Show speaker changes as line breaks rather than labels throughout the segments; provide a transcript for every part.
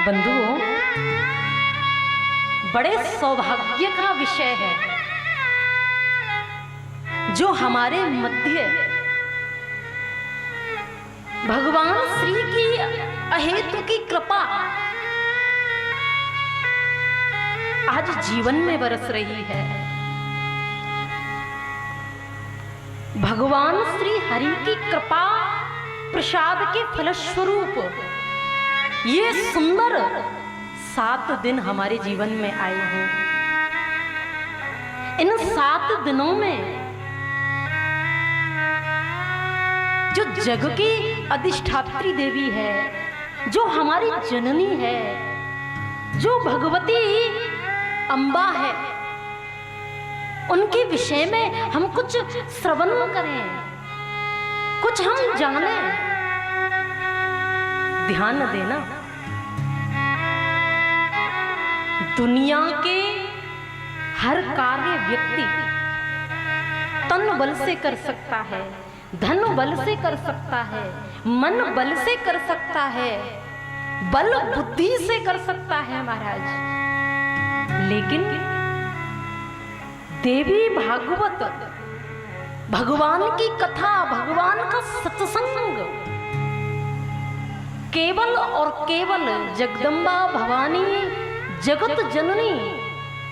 बंधुओं, बड़े सौभाग्य का विषय है जो हमारे मध्य भगवान श्री की अहेतु की कृपा आज जीवन में बरस रही है। भगवान श्री हरि की कृपा प्रसाद के फलस्वरूप ये सुंदर 7 दिन हमारे जीवन में आए हैं। इन 7 दिनों में जो जग की अधिष्ठात्री देवी है, जो हमारी जननी है, जो भगवती अम्बा है, उनके विषय में हम कुछ श्रवण करें, कुछ हम जानें। ध्यान देना, दुनिया के हर कार्य व्यक्ति तन बल से कर सकता है, धन बल से कर सकता है, मन बल से कर सकता है, बल बुद्धि से कर सकता है महाराज। लेकिन देवी भागवत, भगवान की कथा, भगवान का सत्संग केवल और केवल जगदम्बा भवानी जगत जननी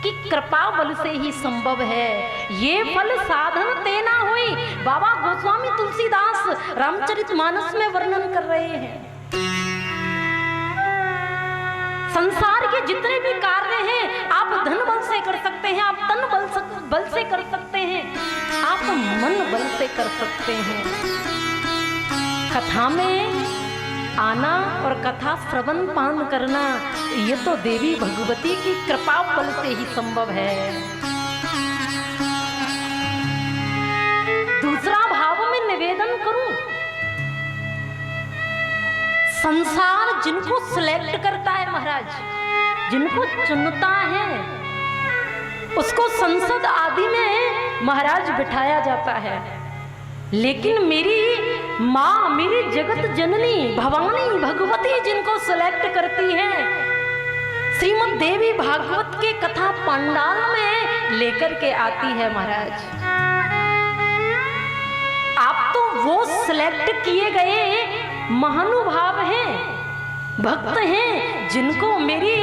की कृपा बल से ही संभव है। ये फल साधन तेना हुई, बाबा गोस्वामी तुलसीदास रामचरितमानस में वर्णन कर रहे हैं। संसार के जितने भी कार्य हैं आप धन बल से कर सकते हैं, आप तन बल से कर सकते हैं, आप मन बल से कर सकते हैं। कथा में आना और कथा श्रवण पान करना, ये तो देवी भगवती की कृपा बल से ही संभव है। दूसरा भाव में निवेदन करूं, संसार जिनको सिलेक्ट करता है महाराज, जिनको चुनता है, उसको संसद आदि में महाराज बिठाया जाता है। लेकिन मेरी माँ, मेरी जगत जननी भवानी भगवती जिनको सिलेक्ट करती है, श्रीमद् देवी भागवत के कथा पंडाल में लेकर के आती है महाराज। आप तो वो सिलेक्ट किए गए महानुभाव हैं, भक्त हैं, जिनको मेरी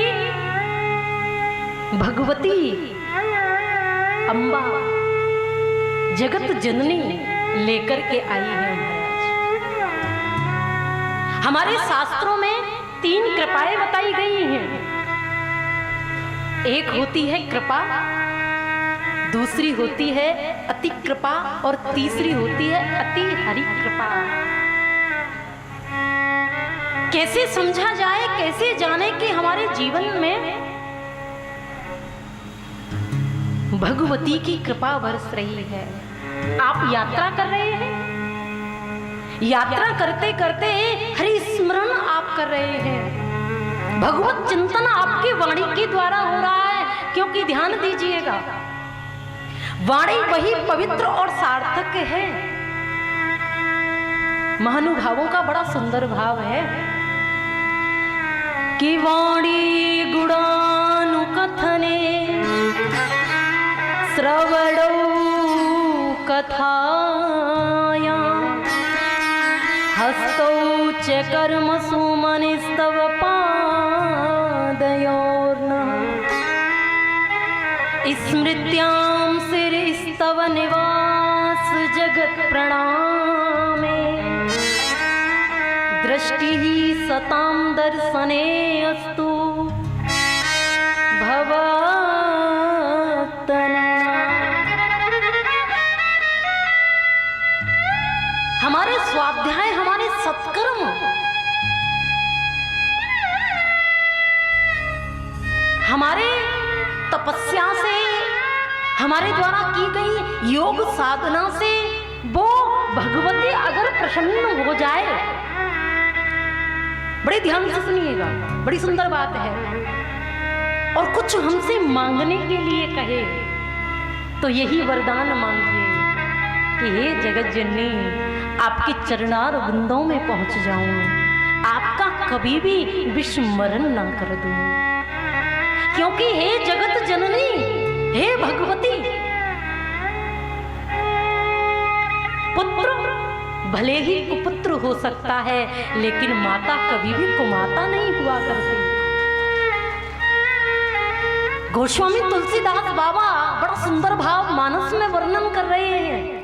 भगवती अम्बा जगत जननी लेकर के आई है महाराज। हमारे शास्त्रों में 3 कृपाएं बताई गई हैं। एक होती है कृपा, दूसरी होती है अति कृपा और तीसरी होती है अति हरि कृपा। कैसे समझा जाए, कैसे जाने कि हमारे जीवन में भगवती की कृपा बरस रही है। आप यात्रा कर रहे हैं, यात्रा करते करते हरि स्मरण आप कर रहे हैं, भगवत चिंतन आपकी वाणी के द्वारा हो रहा है। क्योंकि ध्यान दीजिएगा, वाणी वही पवित्र और सार्थक है। महानुभावों का बड़ा सुंदर भाव है कि वाणी गुणानुकथने श्रवणौ कथाया हस्तौ च कर्मसु मनिस्तव पादयोर्नः स्मृत्यां सिरिस्तव निवास जगत् प्रणामे दृष्टिः सतां दर्शने अस्तु भवत्तना। हमारे स्वाध्याय, हमारे सत्कर्म, हमारे तपस्या से, हमारे द्वारा की गई योग साधना से वो भगवती अगर प्रसन्न हो जाए, बड़े ध्यान से सुनिएगा, बड़ी सुंदर बात है, और कुछ हमसे मांगने के लिए कहे तो यही वरदान मांगिए कि हे जगत जननी, आपके चरणार बिंदों में पहुंच जाऊं, आपका कभी भी विस्मरण ना कर दूं, क्योंकि हे जगत जननी, हे भगवती, पुत्र भले ही कुपुत्र हो सकता है, लेकिन माता कभी भी कुमाता नहीं हुआ करती। गोस्वामी तुलसीदास बाबा बड़ा सुंदर भाव मानस में वर्णन कर रहे हैं।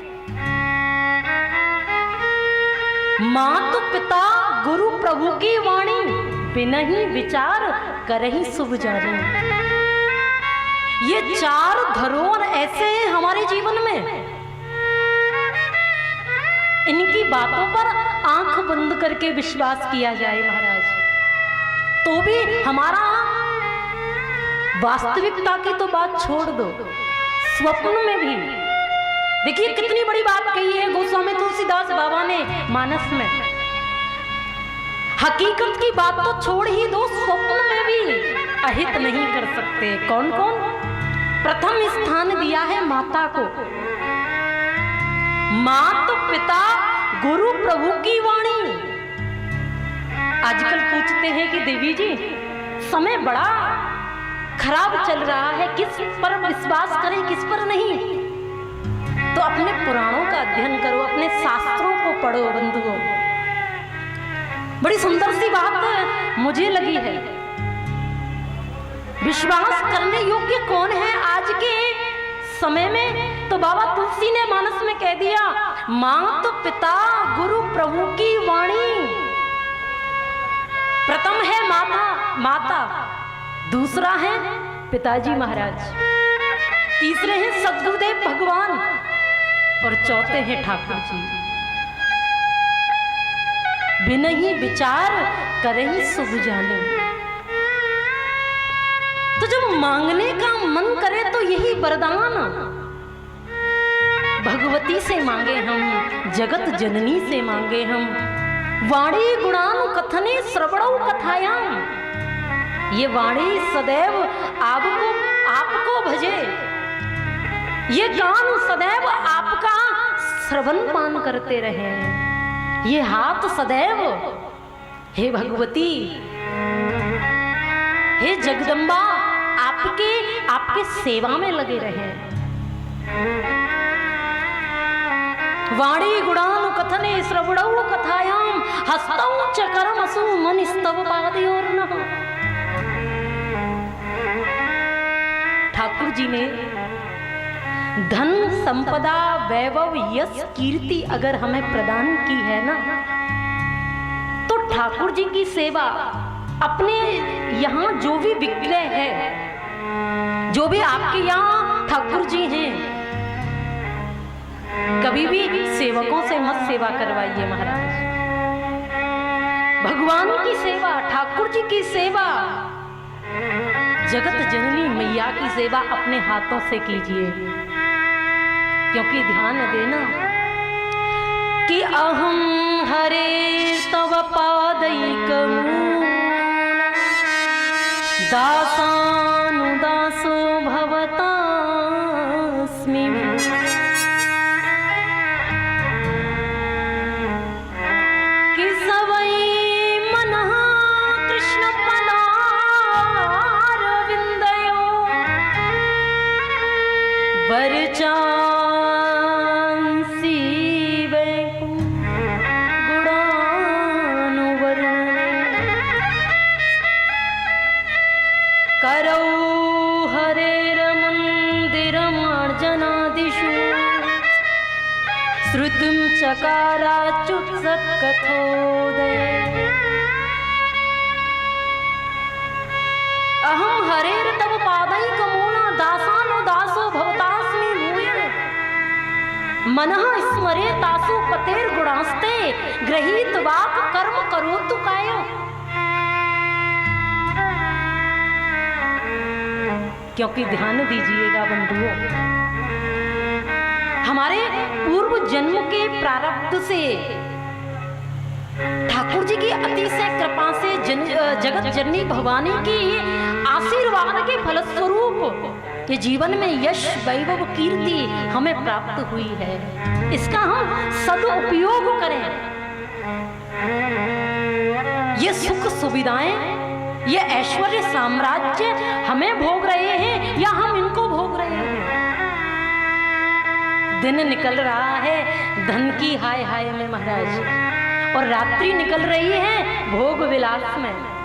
मातु पिता गुरु प्रभु की वाणी, बिनहि विचार करहि शुभ जानी। ये चार धरोहर ऐसे हैं हमारे जीवन में, इनकी बातों पर आंख बंद करके विश्वास किया जाए महाराज, तो भी हमारा वास्तविकता की तो बात छोड़ दो, स्वप्न में भी देखिए कितनी बड़ी बात कही है गोस्वामी तुलसीदास बाबा ने मानस में। हकीकत की बात तो छोड़ ही दो, स्वप्न में भी अहित नहीं कर सकते। कौन कौन? प्रथम स्थान दिया है माता को। माता पिता गुरु प्रभु की वाणी। आजकल पूछते हैं कि देवी जी समय बड़ा खराब चल रहा है, किस पर विश्वास करें किस पर नहीं? तो अपने पुराणों का अध्ययन करो, अपने शास्त्रों को पढ़ो बंधुओं। बड़ी सुंदर सी बात मुझे लगी है। विश्वास करने योग्य कौन है आज के समय में? तो बाबा तुलसी ने मानस में कह दिया, माता पिता गुरु प्रभु की वाणी। प्रथम है माता, दूसरा है पिताजी महाराज, तीसरे हैं सद्गुरुदेव भगवान और चौथे हैं ठाकुर जी। बिनहि विचार करहि शुभ जाने। तो जब मांगने का मन करे तो यही वरदान भगवती से मांगे हम, जगत जननी से मांगे हम। वाणी गुणानु कथने श्रवणौ कथायाम। ये वाणी सदैव आपको भजे, ये कान सदैव आपका श्रवण पान करते रहे, ये हाथ सदैव हे भगवती, हे जगदम्बा आपके सेवा में लगे रहे। वाणी गुणानु कथने श्रवणौ कथायाम, हस्तौ च कर्मसु मनिस्तव पादयोर्नः। ठाकुर जी ने धन संपदा वैभव यश कीर्ति अगर हमें प्रदान की है ना, तो ठाकुर जी की सेवा, अपने यहाँ जो भी विग्रह है, जो भी आपके यहाँ ठाकुर जी हैं, कभी भी सेवकों से मत सेवा करवाइए महाराज। भगवान की सेवा, ठाकुर जी की सेवा, जगत जननी मैया की सेवा अपने हाथों से कीजिए। क्योंकि ध्यान देना कि अहम हरे तव पादैकमूल दासानुदासो भवतास्मि। कि सवै मनः कृष्ण पदारविन्दयो वरचा श्रुतिं चकाराच्युत सत्कथोदय। अहम हरेर तव पादैकमूला दासानुदासो भवतास्मि भूयः। मनः स्मरे तासु पतेर्गुणास्ते गृहीत वाक् कर्म करोतु कायो। क्योंकि ध्यान दीजिएगा बंधुओं, हमारे पूर्व जन्म के प्रारब्ध से ठाकुर जी की अतिशय कृपा से जगत जननी भवानी की आशीर्वाद के फलस्वरूप ये जीवन में यश वैभव कीर्ति हमें प्राप्त हुई है। इसका हम सदुपयोग करें। ये सुख सुविधाएं, ये ऐश्वर्य साम्राज्य हमें भोग रहे हैं या हम इनको भोग रहे हैं। दिन निकल रहा है धन की हाय हाय में महाराज, और रात्रि निकल रही है भोग विलास में।